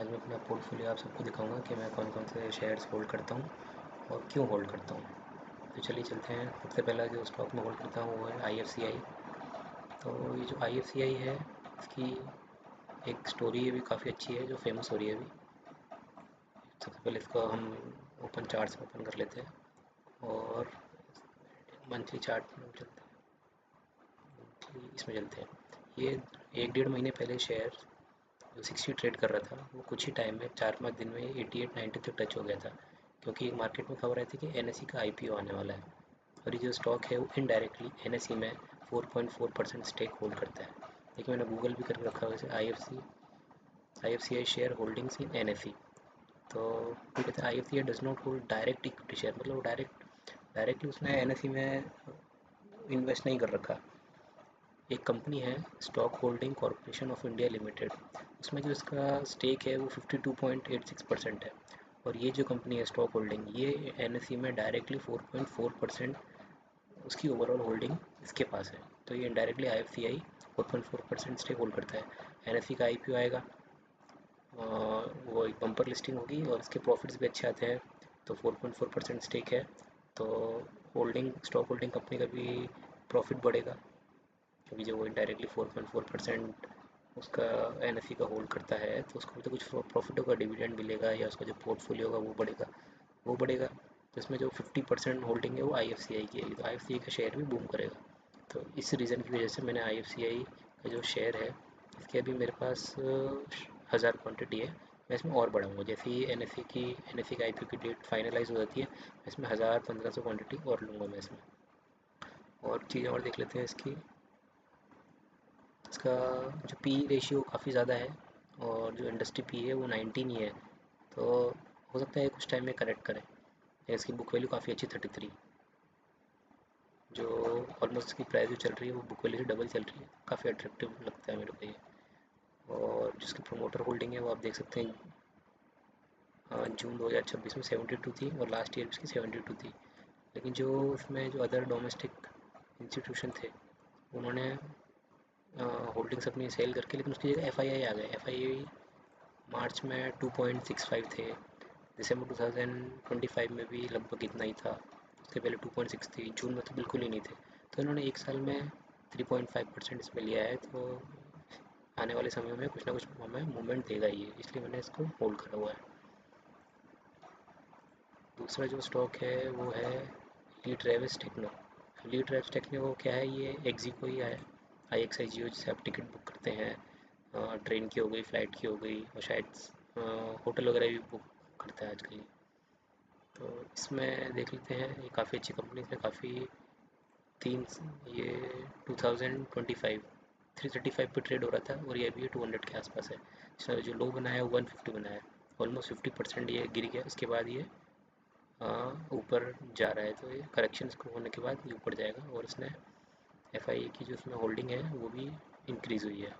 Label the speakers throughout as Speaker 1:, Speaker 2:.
Speaker 1: आज मैं अपना पोर्टफोलियो आप सबको दिखाऊंगा कि मैं कौन कौन से शेयर्स होल्ड करता हूँ और क्यों होल्ड करता हूँ। तो चलिए चलते हैं। सबसे पहला जो स्टॉक मैं होल्ड करता हूँ वो है IFCI। तो ये जो IFCI है इसकी एक स्टोरी भी काफ़ी अच्छी है जो फेमस हो रही है अभी। सबसे पहले इसको हम ओपन चार्ट्स में ओपन कर लेते हैं और मंथली चार्ट में चलते हैं। इसमें चलते हैं। ये 1-1.5 महीने पहले शेयर जो 60 ट्रेड कर रहा था वो कुछ ही टाइम में 4-5 दिन में 88-90 तक टच हो गया था, क्योंकि मार्केट में खबर आई थी कि NSE का IPO आने वाला है। और ये जो स्टॉक है वो इनडायरेक्टली NSE में 4.4% स्टेक होल्ड करता है। देखिए मैंने गूगल भी करके रखा है वैसे IFCI शेयर होल्डिंग्स इन NSE। तो ये कहते हैं IFCI does not hold direct equity share, मतलब डायरेक्टली उसने NSE में इन्वेस्ट नहीं कर रखा। एक कंपनी है stock holding corporation of India limited, उसमें जो इसका स्टेक है वो 52.86% है। और ये जो कंपनी है स्टॉक होल्डिंग, ये NSE में डायरेक्टली 4.4% उसकी ओवरऑल होल्डिंग इसके पास है। तो ये इनडायरेक्टली IFCI 4.4% स्टेक होल्ड करता है। NSE का IPO आएगा, वो एक बम्पर लिस्टिंग होगी और इसके प्रॉफिट्स भी अच्छे आते हैं। तो 4.4% स्टेक है, तो स्टॉक होल्डिंग कंपनी का भी प्रॉफिट बढ़ेगा, क्योंकि जो वो इनडायरेक्टली 4.4% उसका NSE का होल्ड करता है तो उसको भी तो कुछ प्रॉफिट होगा, डिविडेंड मिलेगा या उसका जो पोर्टफोलियो होगा वो बढ़ेगा। तो इसमें जो 50% होल्डिंग है वो IFCI की है, तो IFCI का शेयर भी बूम करेगा। तो इस रीज़न की वजह से मैंने IFCI का जो शेयर है इसके अभी मेरे पास 1000 क्वान्टिटी है। मैं इसमें और बढ़ाऊँगा जैसे ही NSE का IPO की डेट फाइनलाइज हो जाती है, मैं इसमें 1000-1500 क्वान्टिटी और लूँगा मैं इसमें। और चीज़ें और देख लेते हैं इसकी। इसका जो पी रेशियो काफ़ी ज़्यादा है और जो इंडस्ट्री पी है वो 19 ही है। तो हो सकता है कुछ टाइम में करेक्ट करें। इसकी बुक वैल्यू काफ़ी अच्छी 33, जो ऑलमोस्ट इसकी प्राइस जो चल रही है वो बुक वैल्यू से डबल चल रही है। काफ़ी अट्रैक्टिव लगता है मेरे को ये। और जिसकी प्रोमोटर होल्डिंग है वो आप देख सकते हैं, जून 2026 में 72 थी और लास्ट ईयर उसकी 72 थी। लेकिन जो उसमें जो अदर डोमेस्टिक इंस्टीट्यूशन थे उन्होंने होल्डिंग्स अपनी सेल करके, लेकिन उसकी जगह FII आ गए। FII मार्च में 2.65 थे, दिसंबर 2025 में भी लगभग इतना ही था, उसके पहले 2.6 थी, जून में तो बिल्कुल ही नहीं थे। तो इन्होंने एक साल में 3.5% इसमें लिया है, तो आने वाले समय में कुछ ना कुछ हमें मूवमेंट देगा ही है, इसलिए मैंने इसको होल्ड करा हुआ है। दूसरा जो स्टॉक है वो है ली ट्रेविस टेक्नो। ली ट्रेविस टेक्नो क्या है, ये एक्जिको ही है, IXIGO, जिसे आप टिकट बुक करते हैं, ट्रेन की हो गई, फ़्लाइट की हो गई, और शायद होटल वगैरह भी बुक करता है आजकल ये। तो इसमें देख लेते हैं, ये काफ़ी अच्छी कंपनी है, काफ़ी तीन ये 2025 335 पे ट्रेड हो रहा था और ये अभी 200 के आसपास है। इसने जो लो बनाया है 150 बनाया है, ऑलमोस्ट 50% ये गिर गया। उसके बाद ये ऊपर जा रहा है, तो ये करेक्शन होने के बाद ये ऊपर जाएगा। और इसने FIA की जो उसमें होल्डिंग है वो भी इंक्रीज़ हुई है।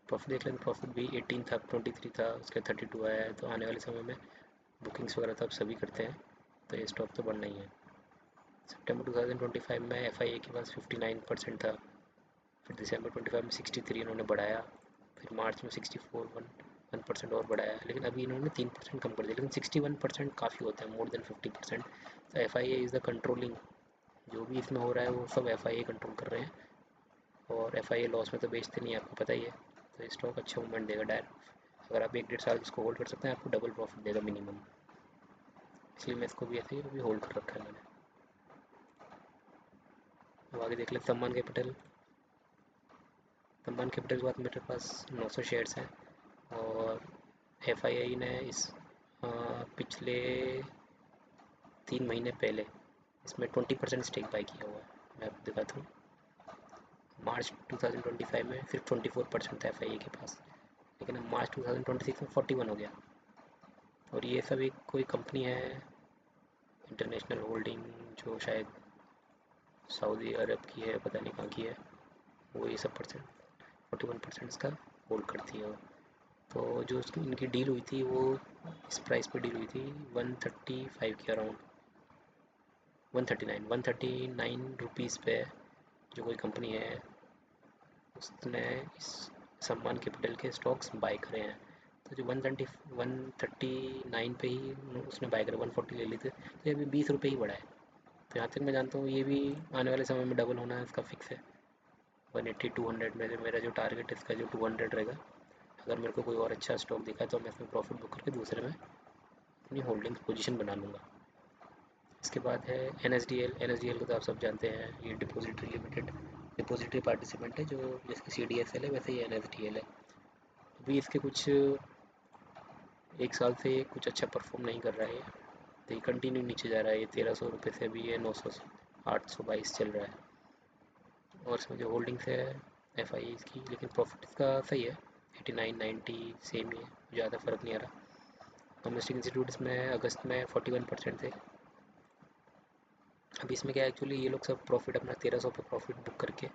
Speaker 1: प्रॉफिट देख लेते, प्रॉफिट भी 18 था, 23 था, उसका 32 आया है। तो आने वाले समय में बुकिंग्स वगैरह तो आप सभी करते हैं, तो ये स्टॉक तो बढ़ना ही है। सितंबर 2025 में FIA के पास 59% था, फिर दिसंबर 25 में 63 इन्होंने बढ़ाया, फिर मार्च में 64 1% और बढ़ाया, लेकिन अभी इन्होंने 3% कम कर दिया। लेकिन 61% काफ़ी होता है, मोर देन 50%। तो FIA इज़ द कंट्रोलिंग, जो भी इसमें हो रहा है वो सब FIA कंट्रोल कर रहे हैं। और FIA लॉस में तो बेचते नहीं है, आपको पता ही है। तो ये स्टॉक अच्छा मूवमेंट देगा डायरेक्ट। अगर आप 1-1.5 साल इसको होल्ड कर सकते हैं, आपको डबल प्रॉफिट देगा मिनिमम। इसलिए मैं इसको भी ऐसे ही अभी होल्ड कर रखा है मैंने। अब आगे देख लेते सम्मान कैपिटल। सम्मान कैपिटल के बाद मेरे पास 900 शेयर्स हैं और FII ने इस पिछले 3 महीने पहले इसमें 20% स्टेक बाई किया हुआ है। मैं आपको दिखाता हूँ। मार्च 2025 में सिर्फ 24% था FII के पास, लेकिन अब मार्च 2026 में 41 हो गया। और ये सब एक कोई कंपनी है इंटरनेशनल होल्डिंग, जो शायद सऊदी अरब की है, पता नहीं कहाँ की है, वो ये सब 41% इसका होल्ड करती है। तो जो उसकी इनकी डील हुई थी वो इस प्राइस पे डील हुई थी 135 के अराउंड, 139 रुपीज़ पे। जो कोई कंपनी है उसने इस सम्मान कैपिटल के स्टॉक्स बाय करे हैं। तो जो 139 पे ही उसने बाय करा, 140 ले ली थी, तो ये अभी 20 रुपये ही बढ़ा है। तो यहाँ तक मैं जानता हूँ ये भी आने वाले समय में डबल होना है, इसका फिक्स है। 180 200 में मेरा जो टारगेट है इसका जो 200 रहेगा। अगर मेरे को कोई और अच्छा स्टॉक दिखा तो मैं इसमें प्रॉफिट बुक करके दूसरे में अपनी होल्डिंग्स पोजीशन बना लूँगा। इसके बाद है एन एस डी एल को तो आप सब जानते हैं, ये डिपॉजिटरी लिमिटेड डिपॉजिटरी पार्टिसिपेंट है, जो जैसे सी डी एस एल है वैसे ही एन एस डी एल है। अभी इसके कुछ एक साल से कुछ अच्छा परफॉर्म नहीं कर रहा है, तो ये कंटिन्यू नीचे जा रहा है। ये 1300 रुपये से अभी ये 900 822 चल रहा है। और इसमें जो होल्डिंग्स है एफ आई इसकी, लेकिन प्रॉफिट इसका सही है, 89 90 सेम ही है, ज़्यादा फ़र्क नहीं आ रहा। डोमेस्टिक इंस्टीट्यूट इसमें अगस्त में 41% थे। अभी इसमें क्या है, एक्चुअली ये लोग सब प्रॉफिट अपना 1300 पे प्रॉफिट बुक करके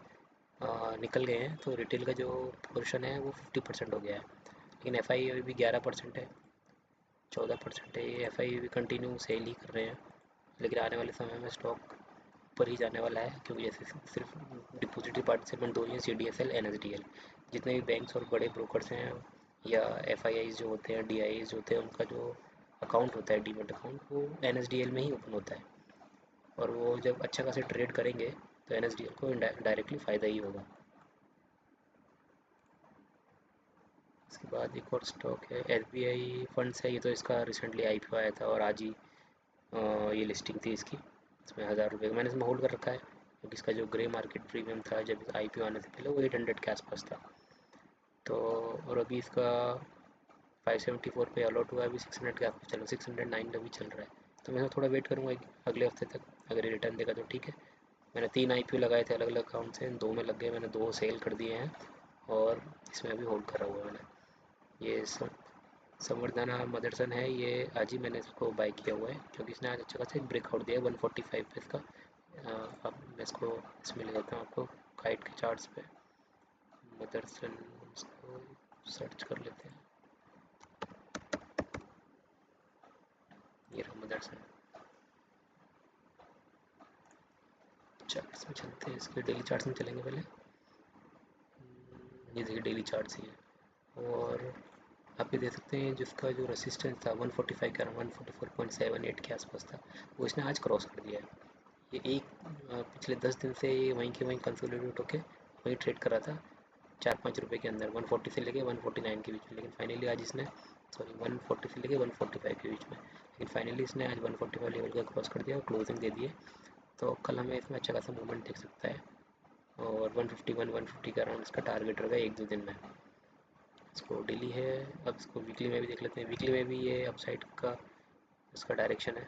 Speaker 1: निकल गए हैं, तो रिटेल का जो पोर्शन है वो 50% हो गया है। लेकिन एफ आई अभी भी 11% है, 14% है। ये एफ आई भी कंटिन्यू सेल ही कर रहे हैं, लेकिन आने वाले समय में स्टॉक ऊपर ही जाने वाला है, क्योंकि जैसे सिर्फ डिपॉजिटरी पार्टिसिपेंट दो ही हैं, C D S L N S D L. जितने भी बैंक्स और बड़े ब्रोकर्स हैं या एफ आई आईज जो होते हैं, डी आई आईज जो होते हैं, उनका जो अकाउंट होता है डीमेट अकाउंट, वो एन एस डी एल में ही ओपन होता है। और वो जब अच्छा खासा ट्रेड करेंगे तो एन एस डी एल को डायरेक्टली फ़ायदा ही होगा। इसके बाद एक और स्टॉक है एस बी आई फंड्स है। ये तो इसका रिसेंटली आई पी ओ आया था और आज ही ये लिस्टिंग थी इसकी। इसमें 1000 रुपये का मैंने इसमें होल्ड कर रखा है, क्योंकि इसका जो ग्रे मार्केट प्रीमियम था जब आई पी ओ आने से पहले वो 800 के आसपास था। तो और अभी इसका 574 पे अलॉट हुआ है, अभी 600 के आसपास चल रहा है, 609 अभी चल रहा है। तो मैं थोड़ा वेट करूँगा अगले हफ्ते तक, अगर ये रिटर्न देगा तो ठीक है। मैंने 3 आई पी ओ लगाए थे अलग अलग अकाउंट से, 2 में लग गए, मैंने 2 सेल कर दिए हैं और इसमें अभी होल्ड करा हुआ है मैंने। ये संवर्धना मदरसन है, ये आज ही मैंने इसको बाय किया हुआ है, क्योंकि इसने आज अच्छा खासा एक ब्रेकआउट दिया है 145 पे इसका। अब मैं इसको इसमें ले जाता हूँ आपको काइट के चार्ट्स पे। मदरसन, इसको सर्च कर लेते हैं, ये रहा मदरसन। चार्ट्स में चलते हैं, इसके डेली चार्ट्स में चलेंगे पहले। ये देखिए डेली चार्ट्स ही है, और आप ये देख सकते हैं जिसका जो रेसिस्टेंस था 145 का, 144.78 के आसपास था, वो इसने आज क्रॉस कर दिया है। ये पिछले 10 दिन से ये वहीं के वहीं कंसोलिडेट होके वहीं ट्रेड कर रहा था, 4-5 रुपये के अंदर, 140 से लेके 149 के बीच में। लेकिन फाइनली आज इसने, सॉरी, 140 से लेके 145 के बीच में, लेकिन फाइनली इसने आज 145 लेवल का क्रॉस कर दिया और क्लोजिंग दे दी है। तो कल हमें इसमें अच्छा खासा मूवमेंट देख सकता है, और 151 150 का अराउंड इसका टारगेट रहेगा 1-2 दिन में। इसको डेली है, अब इसको वीकली में भी देख लेते हैं। वीकली में भी ये अपसाइड का इसका डायरेक्शन है।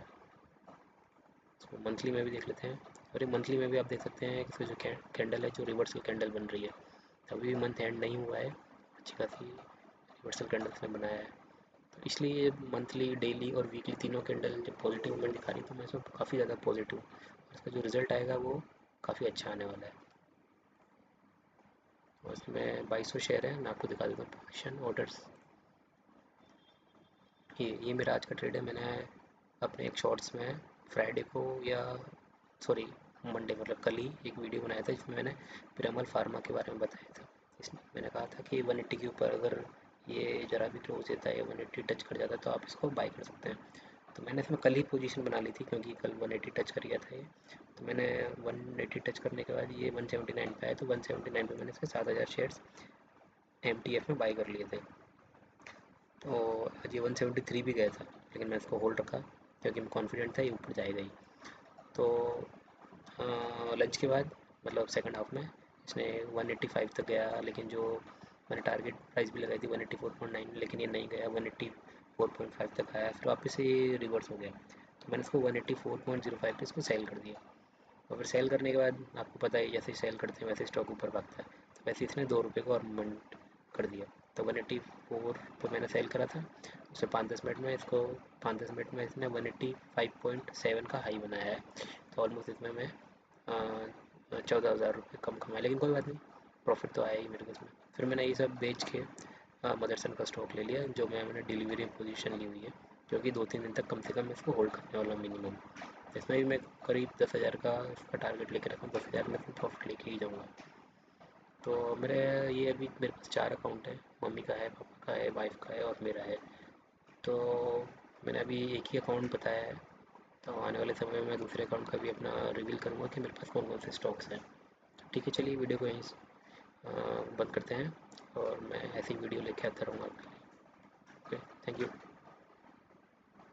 Speaker 1: इसको मंथली में भी देख लेते हैं, और ये मंथली में भी आप देख सकते हैं इसका जो कैंडल है, जो रिवर्सल कैंडल बन रही है। अभी भी मंथ एंड नहीं हुआ है, अच्छी खासी रिवर्सल कैंडल इसने बनाया है। तो इसलिए मंथली, डेली और वीकली तीनों कैंडल जब पॉजिटिव मूवमेंट दिखा रही है, तो मैं इसमें काफ़ी ज़्यादा पॉजिटिव हूँ, और इसका जो रिजल्ट आएगा वो काफ़ी अच्छा आने वाला है। और इसमें 2200 शेयर है, मैं आपको दिखा देता हूँ पोजिशन ऑर्डर्स। ये मेरा आज का ट्रेड है। मैंने अपने एक शॉर्ट्स में फ्राइडे को, या सॉरी मंडे, मतलब कल ही एक वीडियो बनाया था, जिसमें मैंने पिरामल फार्मा के बारे में बताया था। इसमें मैंने कहा था कि 180 के ऊपर अगर ये ज़रा भी क्लोज देता है या 180 टच कर जाता है तो आप इसको बाई कर सकते हैं। तो मैंने इसमें कल ही पोजीशन बना ली थी, क्योंकि कल 180 टच कर गया था ये। तो मैंने 180 टच करने के बाद ये 179 पे आया, तो 179 पे मैंने इसके 7000 शेयर्स MTF में बाई कर लिए थे। तो आज ये 173 भी गया था, लेकिन मैं इसको होल्ड रखा, क्योंकि मैं कॉन्फिडेंट था ये ऊपर जाएगा ही। तो लंच के बाद, मतलब सेकंड हाफ में, इसने 185 तक गया, लेकिन जो मैंने टारगेट प्राइस भी लगाई थी 184.9, लेकिन ये नहीं गया, 184.5 तक आया, फिर वापस से ये रिवर्स हो गया। तो मैंने इसको 184.05 पे इसको सेल कर दिया। और फिर सेल करने के बाद आपको पता है, जैसे सेल करते हैं वैसे स्टॉक ऊपर भागता है, तो वैसे इसने 2 रुपये को और मूवमेंट कर दिया। तो 184 पे मैंने सेल करा था, उससे 5-10 मिनट में इसको, 5-10 मिनट में इसने 185.7 का हाई बनाया है। तो ऑलमोस्ट इसमें मैं 14,000 रुपये कम कमाए, लेकिन कोई बात नहीं, प्रॉफिट तो आया ही मेरे को इसमें। फिर मैंने ये सब बेच के मदरसन का स्टॉक ले लिया, जो मैंने डिलीवरी पोजीशन ली हुई है, क्योंकि 2-3 दिन तक कम से कम इसको होल्ड करने वाला मिनिमम। इसमें भी मैं करीब 10,000 का इसका टारगेट लेके रखा हूँ, 10,000 में प्रॉफिट लेके ही जाऊँगा। तो मेरे ये अभी मेरे पास 4 अकाउंट है, मम्मी का है, पापा का है, वाइफ का है और मेरा है। तो मैंने अभी एक ही अकाउंट बताया है, तो आने वाले समय में मैं दूसरे अकाउंट का भी अपना रिवील करूँगा कि मेरे पास कौन कौन से स्टॉक्स हैं। ठीक है, चलिए वीडियो को यहीं बंद करते हैं और मैं ऐसी वीडियो लेके आता रहूँगा आपके लिए। Okay, thank you.